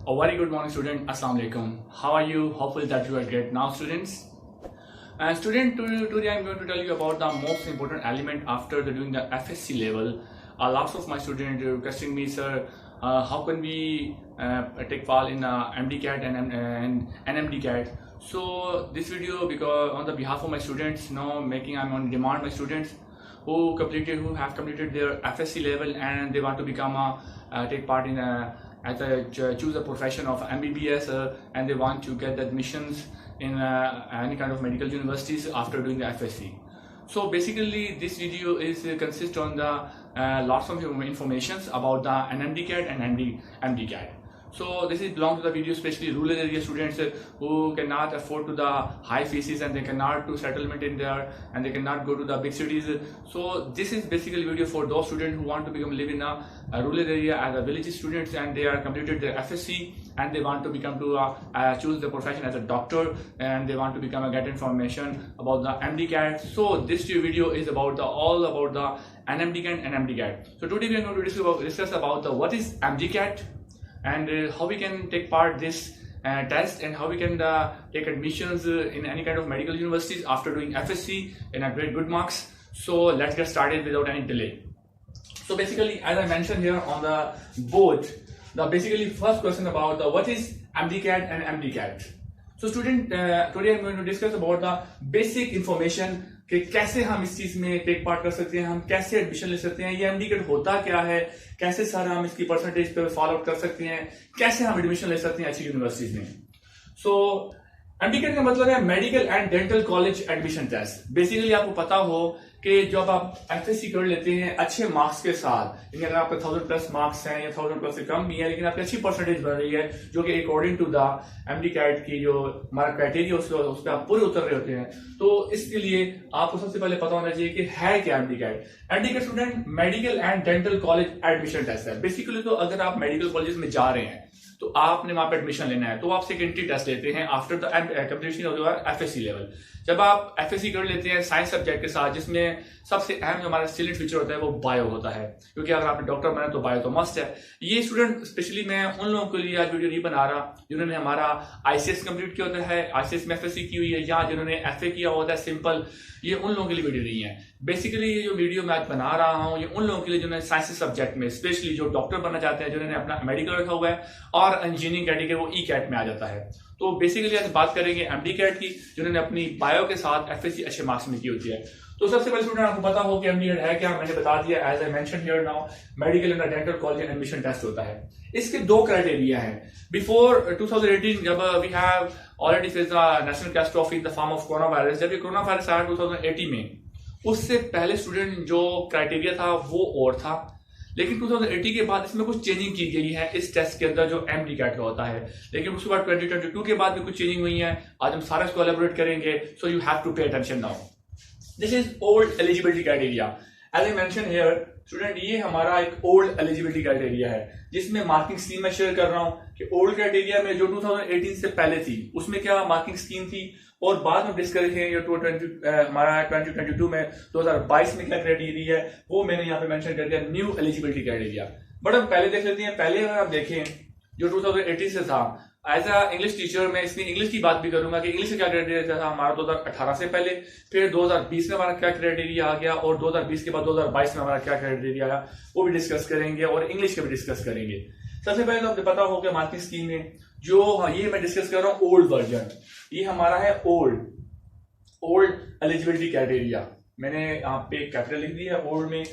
A very good morning, student. Assalamu alaikum. How are you? Hopefully that you are great now, students. Student, today I'm going to tell you about the most important element after doing the FSC level. Lots of my students are requesting me, sir, how can we take part in MDCAT and NMDCAT? So this video, because on the behalf of my students, I'm on demand my students who have completed their FSC level and they want to become take part in choose a profession of MBBS and they want to get the admissions in any kind of medical universities after doing the FSC. So basically this video is consists on the lots of informations about the NMDCAT and MDCAT. So this is belong to the video especially rural area students who cannot afford to the high fees and they cannot do settlement in there and they cannot go to the big cities. So this is basically video for those students who want to live in a rural area as a village students and they are completed their FSC and they want to become to choose the profession as a doctor and they want to become get information about the MDCAT. So this video is about all about the NMDCAT and MDCAT. So today we are going to discuss about what is MDCAT and how we can take part this test and how we can take admissions in any kind of medical universities after doing FSC in a good marks. So let's get started without any delay. So basically, as I mentioned here on the board, the basically first question about what is MDCAT and MDCAT. So student, today I'm going to discuss about the basic information कि कैसे हम इस चीज में take part कर सकते हैं, हम कैसे एडमिशन ले सकते हैं, ये एमडीकेट होता क्या है, कैसे सर हम इसकी परसेंटेज पे फॉलो अप कर सकते हैं, कैसे हम एडमिशन ले सकते हैं अच्छी यूनिवर्सिटीज में. सो एमडीकेट का मतलब है medical and dental college admission test. Basically आपको पता हो कि जब आप एफएससी कर लेते हैं अच्छे मार्क्स के साथ, यानी अगर आपके 1000+ मार्क्स हैं या 1000+ से कम भी है लेकिन आपकी अच्छी परसेंटेज बन रही है जो कि अकॉर्डिंग टू द एमडीकैट की जो हमारा क्राइटेरिया उस पर आप पूरे उतर रहे होते हैं, तो इसके लिए आपको सबसे पहले पता होना चाहिए कि है क्या MDCAT. MDCAT student medical and dental college admission test है. बेसिकली तो अगर आप मेडिकल कॉलेज में जा रहे हैं तो आपने वहां पे एडमिशन लेना है तो आप सेकेंडरी टेस्ट लेते हैं after the completion of FSc level. जब आप एफएससी कर लेते हैं साइंस सब्जेक्ट के साथ जिसमें सबसे अहम जो हमारा सिलेक्ट फीचर होता है वो बायो होता है, क्योंकि अगर आपने डॉक्टर बना तो बायो तो मस्ट है. ये स्टूडेंट स्पेशली मैं उन लोगों के लिए आज वीडियो नहीं बना रहा जिन्होंने हमारा आईसीएस कंप्लीट किया होता है, आईसीएस में एफएससी की हुई है या जिन्होंने एफए किया होता है सिंपल, ये उन लोगों के लिए वीडियो नहीं है. बेसिकली ये जो वीडियो मैं आज बना रहा हूँ ये उन लोगों के लिए जिन्होंने साइंस सब्जेक्ट में स्पेशली जो डॉक्टर बनना चाहते हैं, जिन्होंने अपना मेडिकल रखा हुआ है और इंजीनियरिंग कैटेगरी वो ई कैट में आ जाता है. तो बेसिकली आज बात करेंगे एमडीकैट की जिन्होंने अपनी बायो के साथ एफएससी अच्छे मार्क्स में की होती है. तो सबसे पहले स्टूडेंट आपको पता हो कि एमडीकैट है क्या, मैंने बता दिया. As I mention here now medical and dental college admission test होता है. इसके दो क्राइटेरिया हैं. बिफोर 2018 जब we have already face the national catastrophe in the form of corona virus, जब ये कोरोना वायरस आया 2018 में, उससे पहले स्टूडेंट जो क्राइटेरिया था वो और था, लेकिन 2018 के बाद इसमें कुछ चेंजिंग की गई है इस टेस्ट के अंदर जो एमडीकैट का होता है. लेकिन उसके बाद 2022 के बाद भी कुछ चेंजिंग हुई है. आज हम सारा इसको एलैबोरेट करेंगे. So you have to pay attention now. This is old eligibility criteria. As I mention here student, ये हमारा एक ओल्ड एलिजिबिलिटी क्राइटेरिया है जिसमें मार्किंग स्कीम में शेयर कर रहा हूं कि ओल्ड क्राइटेरिया में जो 2018 से पहले थी उसमें क्या मार्किंग स्कीम थी और बाद में डिस्कस करेंगे हमारा 2022 में 2022 में क्या क्राइटेरिया है वो मैंने यहाँ पे मेंशन कर दिया न्यू एलिजिबिलिटी क्राइटेरिया. बट हम पहले देख लेते हैं. पहले अगर आप देखें जो 2018 से था, एज अ इंग्लिश टीचर मैं इसमें इंग्लिश की बात भी करूंगा कि इंग्लिश का क्या क्राइटेरिया था हमारा 2018 से पहले, फिर 2020 में हमारा क्या क्राइटेरिया आ गया और 2020 के बाद 2022 में हमारा क्या क्राइटेरिया आया वो भी डिस्कस करेंगे और इंग्लिश का भी डिस्कस करेंगे. सबसे पहले तो आपको पता हो कि मार्किंग स्कीम में जो ये मैं डिस्कस कर रहा हूँ ओल्ड वर्जन, ये हमारा है ओल्ड एलिजिबिलिटी क्राइटेरिया. मैंने यहाँ पे कैपिटल लिख दिया ओल्ड में.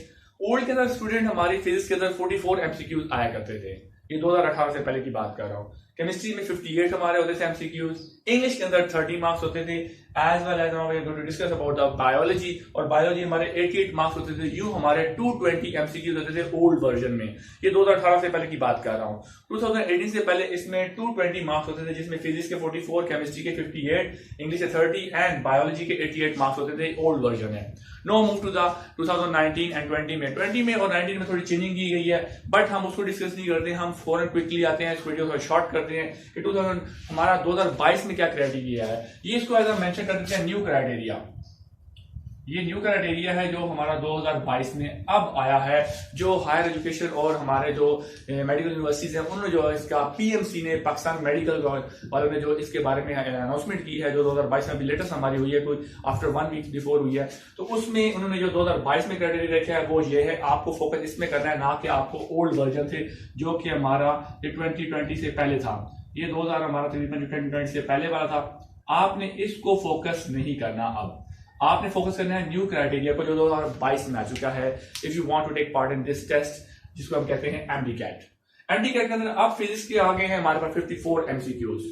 ओल्ड के अंदर स्टूडेंट हमारी फिजिक्स के अंदर 44 एमसीक्यूज आया करते थे. ये 2018 से पहले की बात कर रहा हूँ. केमिस्ट्री में 58 हमारे होते थे एमसीक्यूज. इंग्लिश के अंदर 30 मार्क्स होते थे. As well as now we are going to discuss about the biology, और बायोलॉजी हमारे 88 मार्क्स होते थे. यू हमारे 220 एमसीक्यूज होते थे ओल्ड वर्जन में. ये 2018 से पहले की बात कर रहा हूँ. 2018 से पहले इसमें 220 मार्क्स होते थे जिसमें फिजिक्स के 44, केमिस्ट्री के 58, इंग्लिश के 30 एंड बायोलॉजी के 88 मार्क्स होते थे. ओल्ड वर्जन है. No move to the 2019 and 20 में. 20 में और 19 में थोड़ी चेंजिंग की गई है बट हम उसको डिस्कस नहीं करते. हम फौरन क्विकली आते हैं, इस वीडियो को शॉर्ट करते हैं कि 2000 हमारा 2022 में क्या क्राइटेरिया है. ये इसको एज मेंशन कर देते हैं न्यू क्राइटेरिया. ये न्यू क्राइटेरिया है जो हमारा 2022 में अब आया है, जो हायर एजुकेशन और हमारे जो मेडिकल यूनिवर्सिटीज हैं उन्होंने जो इसका पीएमसी ने, पाकिस्तान मेडिकल वालों ने जो इसके बारे में अनाउंसमेंट की है, जो 2022 में अभी लेटेस्ट हमारी हुई है, कोई आफ्टर 1 वीक बिफोर हुई है, तो उसमें उन्होंने जो 2022 में क्राइटेरिया रखा है वो ये है, आपको फोकस इसमें करना है, ना कि आपको ओल्ड वर्जन थे जो कि हमारा 2020 से पहले था। ये 2000 हमारा तकरीबन 2020 से पहले वाला था, आपने इसको फोकस नहीं करना। अब आपने फोकस करना है न्यू क्राइटेरिया को जो 2022 में आ चुका है। If you want to take part in this test जिसको हम कहते हैं एमडीकैट। एमडीकैट के अंदर अब फिजिक्स के आगे हैं हमारे पास 54 एमसीक्यूज,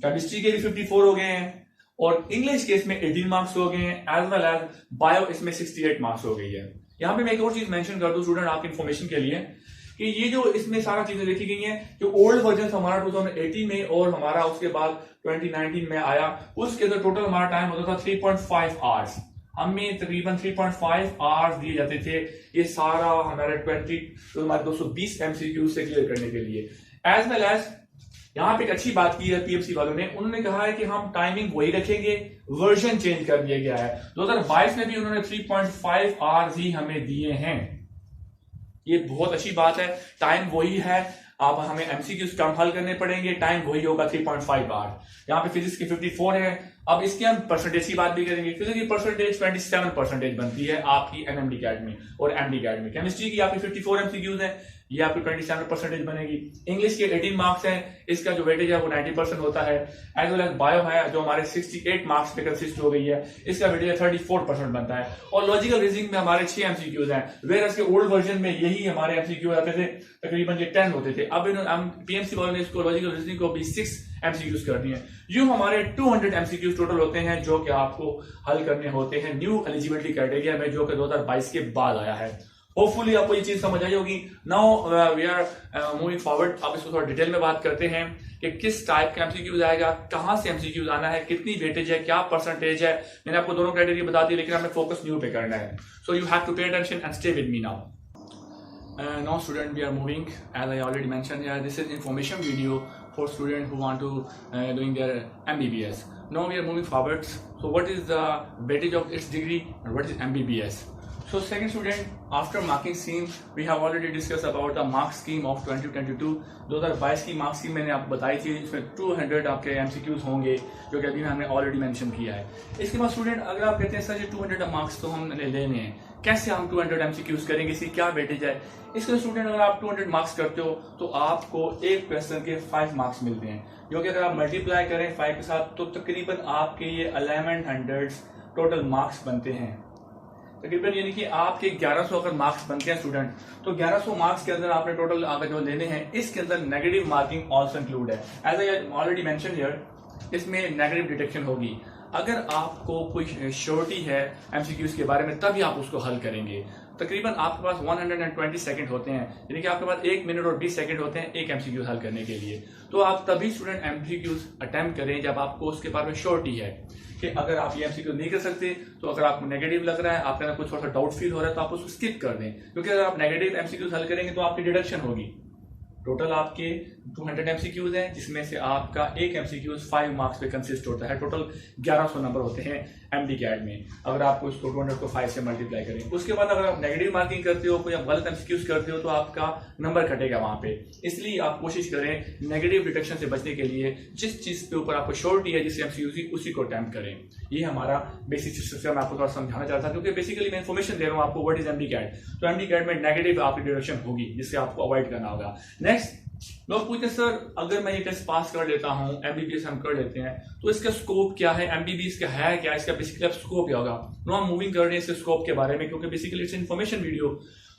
केमिस्ट्री के भी 54 हो गए हैं और इंग्लिश के इसमें 18 मार्क्स हो गए हैं, एज वेल एज बायो इसमें 68 मार्क्स हो गई है। यहां पे मैं एक और चीज मेंशन कर दूं स्टूडेंट आपकी इन्फॉर्मेशन के लिए कि ये जो इसमें सारा चीजें लिखी गई हैं, जो ओल्ड वर्जन हमारा 2018 में और हमारा उसके बाद 2019 में आया, उसके अंदर टोटल हमारा टाइम होता था 3.5 आवर्स। हमें तकरीबन 3.5 आवर्स दिए जाते थे ये सारा हमारे 220 एमसीक्यू से क्लियर करने के लिए। एज वेल एज यहाँ पे एक अच्छी बात की है पीएमसी वालों ने, उन्होंने कहा है कि हम टाइमिंग वही रखेंगे, वर्जन चेंज कर दिया गया है। 2022 में भी उन्होंने 3.5 आवर्स ही हमें दिए हैं, ये बहुत अच्छी बात है। टाइम वही है, अब हमें एमसीक्यूज कम हल करने पड़ेंगे, टाइम वही होगा 3.5 आवर। यहाँ पे फिजिक्स की 54 है। अब इसके हम परसेंटेज की बात भी करेंगे। फिजिक्स की परसेंटेज 27% बनती है आपकी एनएमडीकैट में और एमडीकैट में। केमिस्ट्री की आपकी 54 एमसीक्यूज है, ये आपकी 27% बनेगी। इंग्लिश के 18 मार्क्स हैं, इसका जो वेटेज है वो 90% होता है। एज वेल एज बायो है जो हमारे 68 मार्क्स पे कंसिस्ट हो गई है, इसका वेटेज 34% बनता है। और लॉजिकल रीजनिंग में हमारे 6 एमसीक्यूज हैं, वेयर के ओल्ड वर्जन में यही हमारे एमसीक्यू आते थे, तकरीबन ये 10 होते थे। अब पीएमसी वालों ने इसको लॉजिकल रीजनिंग को भी 6 एमसीक्यूज कर दिए। यूं हमारे 200 एमसीक्यूज टोटल होते हैं जो कि आपको हल करने होते हैं न्यू एलिजिबिलिटी क्राइटेरिया में, जो कि 2022 के बाद आया है। होपफुली आपको ये चीज समझ आई होगी। Now we are moving forward. अब इसको थोड़ा डिटेल में बात करते हैं कि किस टाइप का एमसीक्यूज आएगा, कहां से एमसीक्यूज आना है, कितनी वेटेज है, क्या परसेंटेज है। मैंने आपको दोनों क्राइटेरिया बता दी, लेकिन हमें फोकस न्यू पे करना है। So you have to pay attention and stay with me now. Now student, we are moving, as I already mentioned here, this is information video for students who want to doing their MBBS. Now we are moving forwards. So what is the weightage of its degree and what is MBBS? So second student, after marking scheme we have already discussed about the mark scheme of 2022। 2022 की marks scheme मैंने आपको बताई थी, इसमें 200 आपके MCQs होंगे जो कि अभी हमने ऑलरेडी मेंशन किया है। इसके बाद स्टूडेंट अगर आप कहते हैं सर ये 200 मार्क्स तो हमने लेने हैं, कैसे हम 200 एमसीक्यूज करेंगे, इसकी क्या वेटेज है। इसके स्टूडेंट अगर आप 200 मार्क्स करते हो तो आपको एक क्वेश्चन के 5 मार्क्स मिलते हैं, जो कि अगर आप मल्टीप्लाई करें 5 के साथ तो तकरीबन आपके ये 1100 टोटल मार्क्स बनते हैं। तकरीबन यानी कि आपके 1100 अगर मार्क्स बनते हैं स्टूडेंट, तो 1100 मार्क्स के अंदर आपने टोटल आगे जो लेने हैं, इसके अंदर नेगेटिव मार्किंग ऑल्सो इंक्लूड है। As I already mention here, इसमें नेगेटिव डिटेक्शन होगी। अगर आपको कोई श्योरिटी है एमसीक्यूज के बारे में तभी आप उसको हल करेंगे। तकरीबन आपके पास 120 सेकंड होते हैं, यानी कि आपके पास 1 मिनट और 20 सेकंड होते हैं एक एमसीक्यू हल करने के लिए। तो आप तभी स्टूडेंट एमसीक्यूज अटेम्प्ट करें जब आपको उसके बारे में श्योरिटी है कि अगर आप ये एमसीक्यू नहीं कर सकते, तो अगर आपको नेगेटिव लग रहा है, आपके अंदर कुछ थोड़ा सा डाउट फील हो रहा है, तो आप उसको स्किप कर दें, क्योंकि अगर आप नेगेटिव एमसीक्यूज हल करेंगे तो आपकी डिडक्शन होगी। टोटल आपके 200 एमसीक्यूज हैं, जिसमें से आपका एक एमसीक्यूज 5 मार्क्स पे कंसिस्ट होता है। टोटल 1100 नंबर होते हैं एमडीकैट में, अगर आपको इसको 200 को 5 से मल्टीप्लाई करें। उसके बाद अगर आप नेगेटिव मार्किंग करते हो, कोई आप गलत एमसीक्यूज करते हो, तो आपका नंबर घटेगा वहां पे। इसलिए आप कोशिश करें नेगेटिव डिटेक्शन से बचने के लिए जिस चीज के ऊपर आपको श्योरिटी है, जिससे एमसीक्यूज उसी को अटेम्प्ट करें। ये हमारा बेसिक सिस्टम मैं आपको थोड़ा समझाना चाहता था, क्योंकि बेसिकली मैं इन्फॉर्मेशन दे रहा हूँ आपको व्हाट इज एमडीकैट। तो एमडीकैट में नेगेटिव आपकी डिटेक्शन होगी, जिससे आपको अवॉइड करना होगा। नेक्स्ट लोग पूछते हैं सर अगर मैं ये टेस्ट पास कर लेता हूं, एमबीबीएस हम कर लेते हैं, तो इसका स्कोप क्या है, एमबीबीएस का है क्या, इसका बेसिकली स्कोप क्या होगा। नो हम मूविंग कर रहे हैं इसके स्कोप के बारे में, क्योंकि बेसिकली इट्स इन्फॉर्मेशन वीडियो।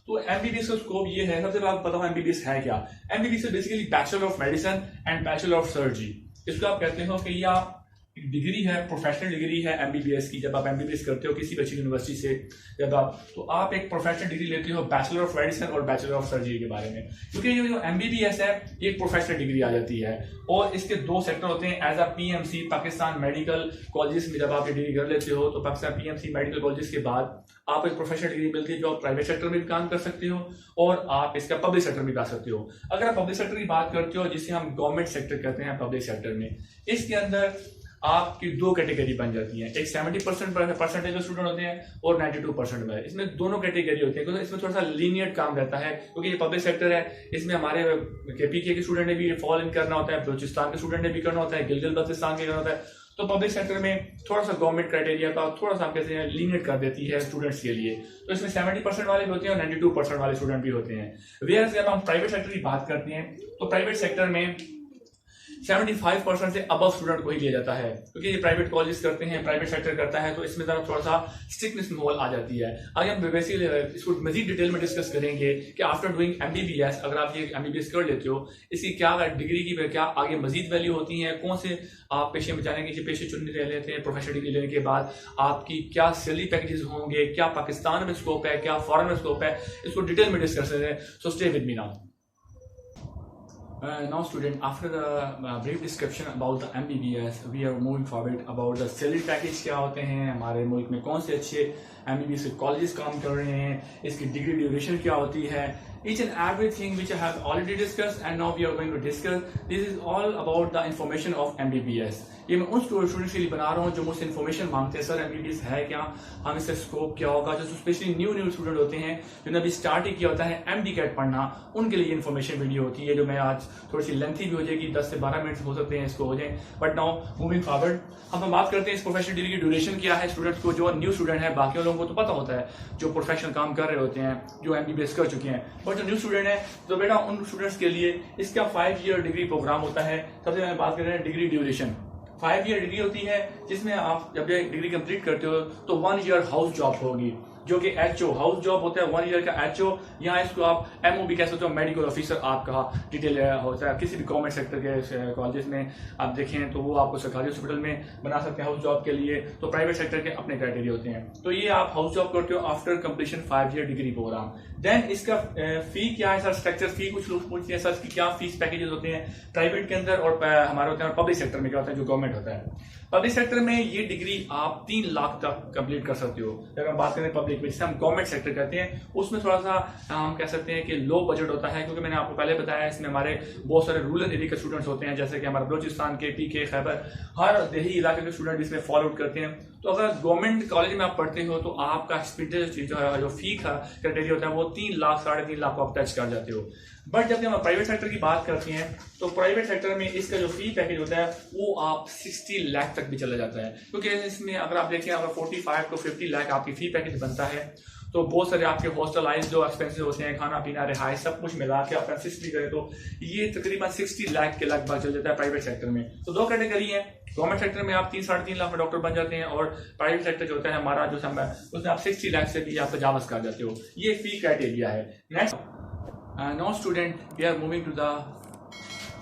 तो एमबीबीएस का स्कोप ये है, सबसे पहले बताओ एमबीबीएस है क्या। MBBS basically bachelor of medicine and bachelor of surgery. इसको आप कहते हो कि यह एक डिग्री है, प्रोफेशनल डिग्री है एमबीबीएस की। जब आप एमबीबीएस करते हो किसी अच्छी यूनिवर्सिटी से, जब आप तो आप एक प्रोफेशनल डिग्री लेते हो बैचलर ऑफ मेडिसिन और बैचलर ऑफ सर्जरी के बारे में, क्योंकि ये जो एमबीबीएस है ये एक प्रोफेशनल डिग्री आ जाती है। और इसके 2 सेक्टर होते हैं। As a PMC Pakistan medical colleges में जब आप ये डिग्री कर लेते हो, तो पाकिस्तान पीएमसी मेडिकल कॉलेजेस के बाद आप एक प्रोफेशनल डिग्री मिलती है, जो आप प्राइवेट सेक्टर में भी काम कर सकते हो और आप इसका पब्लिक सेक्टर में कर सकते हो। अगर आप पब्लिक सेक्टर की बात करते हो, जिसे हम गवर्नमेंट सेक्टर कहते हैं पब्लिक सेक्टर में, इसके अंदर आपकी दो कैटेगरी बन जाती है, एक 70% परसेंटेज स्टूडेंट होते हैं और 92% में। इसमें दोनों कैटेगरी होती है क्योंकि इसमें थोड़ा सा लीनियट काम रहता है क्योंकि ये पब्लिक सेक्टर है। इसमें हमारे केपीके के स्टूडेंट ने भी फॉल इन करना होता है, बलूचिस्तान के स्टूडेंट ने भी करना होता है, गिलगित बल्तिस्तान के करना होता है। तो पब्लिक सेक्टर में थोड़ा सा गवर्नमेंट क्राइटेरिया का थोड़ा सा हम कहते हैं लीनियट कर देती है स्टूडेंट्स के लिए। तो इसमें 70% वाले भी होते हैं और 92% वाले स्टूडेंट भी होते हैं। वेयर जब हम प्राइवेट सेक्टर की बात करते हैं तो प्राइवेट सेक्टर में 75% से अबव स्टूडेंट को ही लिया जाता है क्योंकि ये प्राइवेट कॉलेज करते हैं, प्राइवेट सेक्टर करता है, तो इसमें थोड़ा सा स्ट्रिक्टनेस माहौल आ जाती है। आगे हम बेसिकली इसको मजीद डिटेल में डिस्कस करेंगे कि आफ्टर डूइंग एमबीबीएस, अगर आप ये एमबीबीएस कर लेते हो, इसकी क्या डिग्री की क्या आगे मजीद वैल्यू होती है, कौन से आप पेशे में जाने के पेशे चुनने लेते हैं, प्रोफेशनल डिग्री लेने के बाद आपकी क्या सैलरी पैकेजेस होंगे, क्या पाकिस्तान में स्कोप है, क्या फॉरेन में स्कोप है, इसको डिटेल में डिस्कस करेंगे। So stay with me now. Now student, after the brief description about the MBBS, we are moving forward about the salary package क्या होते हैं, हमारे मुल्क में कौन से अच्छे MBBS के कॉलेजेस काम कर रहे हैं, इसकी डिग्री ड्यूरेशन क्या होती है, each and everything which I have already discussed and now we are going to discuss. This is all about the information of MBBS. ये मैं उन स्टूडेंट्स के लिए बना रहा हूँ जो मुझसे इन्फॉर्मेशन मांगते हैं, सर एमबीबीएस है क्या, हम इसका स्कोप क्या होगा। जो स्पेशली न्यू स्टूडेंट होते हैं जिन्होंने अभी स्टार्ट ही किया होता है एमडी कैट पढ़ना, उनके लिए इन्फॉर्मेशन वीडियो होती है जो मैं आज थोड़ी सी लेंथी भी हो जाएगी, 10 से 12 मिनट हो सकते हैं इसको हो जाए। बट नाउ मूविंग फॉरवर्ड, हम बात करते हैं इस प्रोफेशनल डिग्री की ड्यूरेशन क्या है स्टूडेंट्स को। जो न्यू स्टूडेंट है, बाकी लोगों को तो पता होता है जो प्रोफेशनल काम कर रहे होते हैं, जो एमबीबीएस कर चुके हैं, बट जो न्यू स्टूडेंट है तो बेटा उन स्टूडेंट्स के लिए इसका 5 ईयर डिग्री प्रोग्राम होता है। सबसे पहले बात कर रहे हैं डिग्री ड्यूरेशन। 5 ईयर डिग्री होती है जिसमें आप जब ये डिग्री कंप्लीट करते हो तो 1 ईयर हाउस जॉब होगी जो कि एचओ हाउस जॉब होता है, 1 ईयर का एचओ। यहाँ इसको आप एमओबी कह सकते हो, मेडिकल ऑफिसर आपका डिटेल होता है। किसी भी गवर्नमेंट सेक्टर के कॉलेजेस में आप देखें तो वो आपको सरकारी हॉस्पिटल में बना सकते हैं हाउस जॉब के लिए। तो प्राइवेट सेक्टर के अपने क्राइटेरिया होते हैं। तो ये आप हाउस जॉब करते हो after completion 5 year degree program. Then इसका फी क्या है सर, स्ट्रक्चर फी। कुछ लोग पूछते हैं सर इसकी क्या फीस पैकेजेस होते हैं प्राइवेट के अंदर और हमारे होते हैं, और पब्लिक सेक्टर में क्या होता है जो गवर्नमेंट होता है। पब्लिक सेक्टर में ये डिग्री आप 3 लाख तक कंप्लीट कर सकते हो। जब हम बात करें पब्लिक में, जिसे हम गवर्नमेंट सेक्टर कहते हैं, उसमें थोड़ा सा हम कह सकते हैं कि लो बजट होता है क्योंकि मैंने आपको पहले बताया इसमें हमारे बहुत सारे रूरल एरिया के स्टूडेंट्स होते हैं, जैसे कि हमारे बलूचिस्तान के, पीके, खैबर, हर देही इलाके के स्टूडेंट इसमें फॉलो आउट करते हैं। तो अगर गवर्नमेंट कॉलेज में आप पढ़ते हो तो आपका एक्सपीरियंस जो फी का क्राइटेरिया होता है वो 3 लाख 3.5 लाख को आप टच कर जाते हो। बट जब हम प्राइवेट सेक्टर की बात करते हैं तो प्राइवेट सेक्टर में इसका जो फी पैकेज होता है वो आप 60 लाख तक भी चला जाता है क्योंकि इसमें अगर आप देखें अगर 45 to 50 लाख आपकी फी पैकेज बनता है तो बहुत सारे आपके हॉस्टलाइज जो एक्सपेंसेस होते हैं, खाना पीना, रिहाइश, सब कुछ मिला के आप कंसिस्ट भी करें तो ये तकरीबन 60 लाख के लगभग चल जाता है प्राइवेट सेक्टर में। तो 2 कैटेगरी है, गवर्नमेंट सेक्टर में आप 3-3.5 लाख में डॉक्टर बन जाते हैं और प्राइवेट सेक्टर जो होता है हमारा जो समय उसमें आप 60 लाख से भी आप तजावज कर जाते हो। ये फी क्राइटेरिया है। Next now student, we are moving to the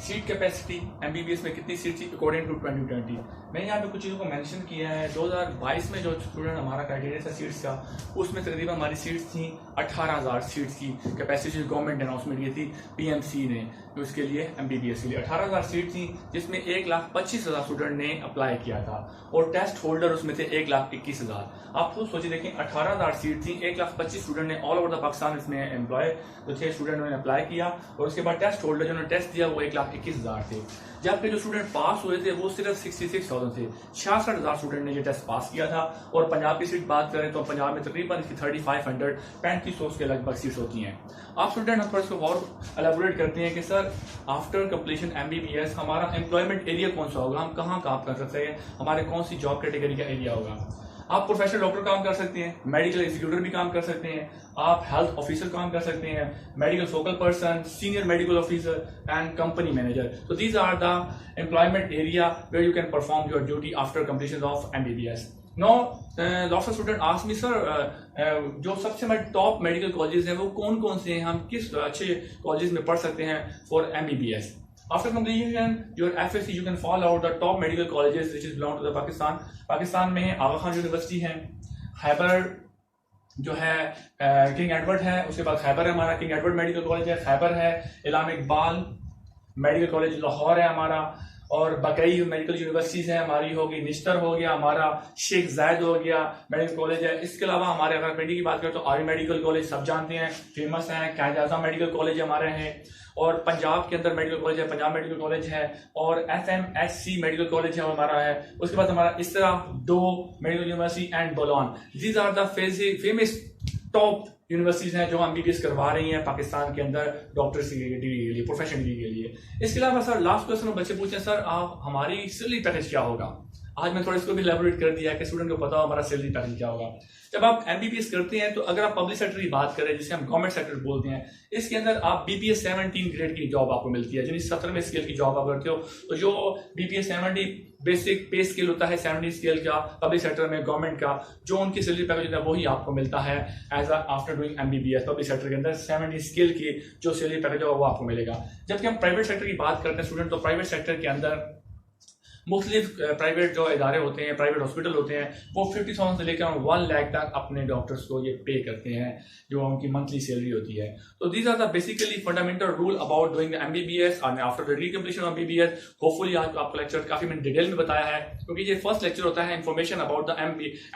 seat capacity. MBBS में कितनी सीट थी अकॉर्डिंग टू 2020। मैंने यहाँ पे कुछ चीज़ों को मेंशन किया है। 2022 में जो स्टूडेंट हमारा क्राइटेरिया था सीट्स का, उसमें तकरीबन हमारी सीट्स थी 18,000 सीट्स की कैपेसिटी गवर्नमेंट अनाउंसमेंट की थी पीएमसी ने उसके लिए एमबीबीएस के लिए 18,000 सीट थी जिसमें 1,25,000 स्टूडेंट ने अप्लाई किया था और टेस्ट होल्डर उसमें थे 1,21,000। आप खुद सोचिए देखें 18,000 सीट थी, 1,25,000 स्टूडेंट ने ऑल ओवर द पाकिस्तान इसमें एम्प्लॉय जो थे स्टूडेंट ने अप्लाई किया और उसके बाद टेस्ट होल्डर जिन्होंने टेस्ट दिया वो 1,21,000 थे। जबकि जो स्टूडेंट पास हुए थे वो सिर्फ 66,000 थे। 66,000 स्टूडेंट ने ये टेस्ट पास किया था। और पंजाब की सीट बात करें तो पंजाब में तकरीबन इसकी 3,500 3500 के लगभग सीट्स होती हैं। आप स्टूडेंट हम थोड़ा इसको और एलेबोरेट करते हैं कि सर आफ्टर कंप्लीशन एमबीबीएस हमारा एम्प्लॉयमेंट एरिया कौन सा होगा, हम कहाँ काम कर सकते हैं, हमारे कौन सी जॉब कैटेगरी का एरिया होगा। आप प्रोफेशनल डॉक्टर काम कर सकते हैं, मेडिकल एग्जीक्यूटिव भी काम कर सकते हैं, आप हेल्थ ऑफिसर काम कर सकते हैं, medical focal person, senior medical officer and company manager. तो these are the employment area where you can perform your duty after completion of MBBS. No lots of student ask me sir जो सबसे हमारे top medical colleges हैं वो कौन कौन से हैं, हम किस अच्छे कॉलेज में पढ़ सकते हैं for MBBS. After completion your FSC, you can follow out the top medical colleges which is belong to the Pakistan. Pakistan में आगा खान यूनिवर्सिटी है, खैबर जो है किंग एडवर्ड है, उसके बाद खैबर है हमारा किंग एडवर्ड मेडिकल कॉलेज है, खैबर है, इलाम इकबाल मेडिकल कॉलेज लाहौर है हमारा, और बाकी मेडिकल यूनिवर्सिटीज़ हैं, हमारी होगी निश्तर हो गया, हमारा शेख जायद हो गया मेडिकल कॉलेज है। इसके अलावा हमारे अगर पेंडी की बात करें तो आर्मी मेडिकल कॉलेज सब जानते हैं, फेमस हैं। कायद आज़म मेडिकल कॉलेज हमारे हैं, और पंजाब के अंदर मेडिकल कॉलेज है, पंजाब मेडिकल कॉलेज है, और FMSC मेडिकल कॉलेज है हमारा है। उसके बाद हमारा इसरा, दो medical university and Bologna. These are the famous top universities हैं जो MBBS करवा रही हैं पाकिस्तान के अंदर डॉक्टर्स की डिग्री के लिए, प्रोफेशनल डिग्री के लिए। इसके अलावा सर लास्ट क्वेश्चन बच्चे पूछे सर आप हमारी सैलरी पैकेज क्या होगा। आज मैं थोड़ा इसको भी एलैबोरेट कर दिया है कि स्टूडेंट को पता हो हमारा सैलरी पैकेज क्या होगा। जब आप MBBS करते हैं तो अगर आप पब्लिक सेक्टर की बात करें जिसे हम गवर्नमेंट सेक्टर बोलते हैं, इसके अंदर आप BPS 17 ग्रेड की जॉब आपको मिलती है, यानी 17वें स्केल की जॉब आप करते हो। तो जो BPS 70 बेसिक पे स्केल होता है 70 स्केल का पब्लिक सेक्टर में गवर्नमेंट का, जो उनकी सैलरी पैकेज होता है वही आपको मिलता है as after doing MBBS public sector के अंदर 70 स्केल की जो सैलरी पैकेज होगा वो आपको मिलेगा। जबकि हम प्राइवेट सेक्टर की बात करते हैं स्टूडेंट, तो प्राइवेट सेक्टर के अंदर मुख्तलिफ प्राइवेट जो इदारे होते हैं, प्राइवेट हॉस्पिटल होते हैं, वो 50,000 से लेकर 1 लाख तक अपने डॉक्टर्स को ये पे करते हैं जो उनकी मंथली सैलरी होती है। तो these are the basically fundamental rule about doing the MBBS and after the recompletion of MBBS। Hopefully आज आपका लेक्चर काफी मैंने डिटेल में बताया है, क्योंकि ये फर्स्ट लेक्चर होता है information about the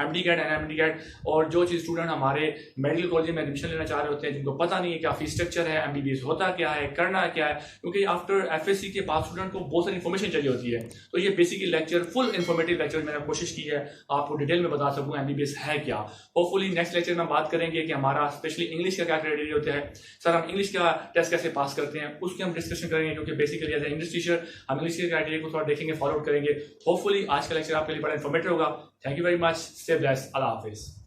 MD-CAT and MD-CAT, और जो चीज स्टूडेंट हमारे मेडिकल कॉलेज में एडमिशन लेना चाह रहे होते हैं जिनको पता नहीं है क्या फीस स्ट्रक्चर है, MBBS होता क्या है, करना क्या है, क्योंकि आफ्टर FSC के बाद स्टूडेंट को बहुत सारी इन्फॉर्मेशन चाहिए होती है। तो ये basically lecture full informative lecture मैंने कोशिश की है आपको डिटेल में बता सकूं MBBS है क्या। होपफुली नेक्स्ट लेक्चर में बात करेंगे कि हमारा स्पेशली इंग्लिश का क्या क्राइटेरिया होता है, सर हम इंग्लिश का टेस्ट कैसे पास करते हैं, उसकी हम डिस्कशन करेंगे, क्योंकि basically as a English teacher हम इंग्लिश के क्राइटेरिया को थोड़ा देखेंगे, फॉलो करेंगे। होपफुली आज का लेक्चर आपके लिए बड़ा इन्फॉर्मेटिव होगा। Thank you very much, stay blessed, Allah Hafiz.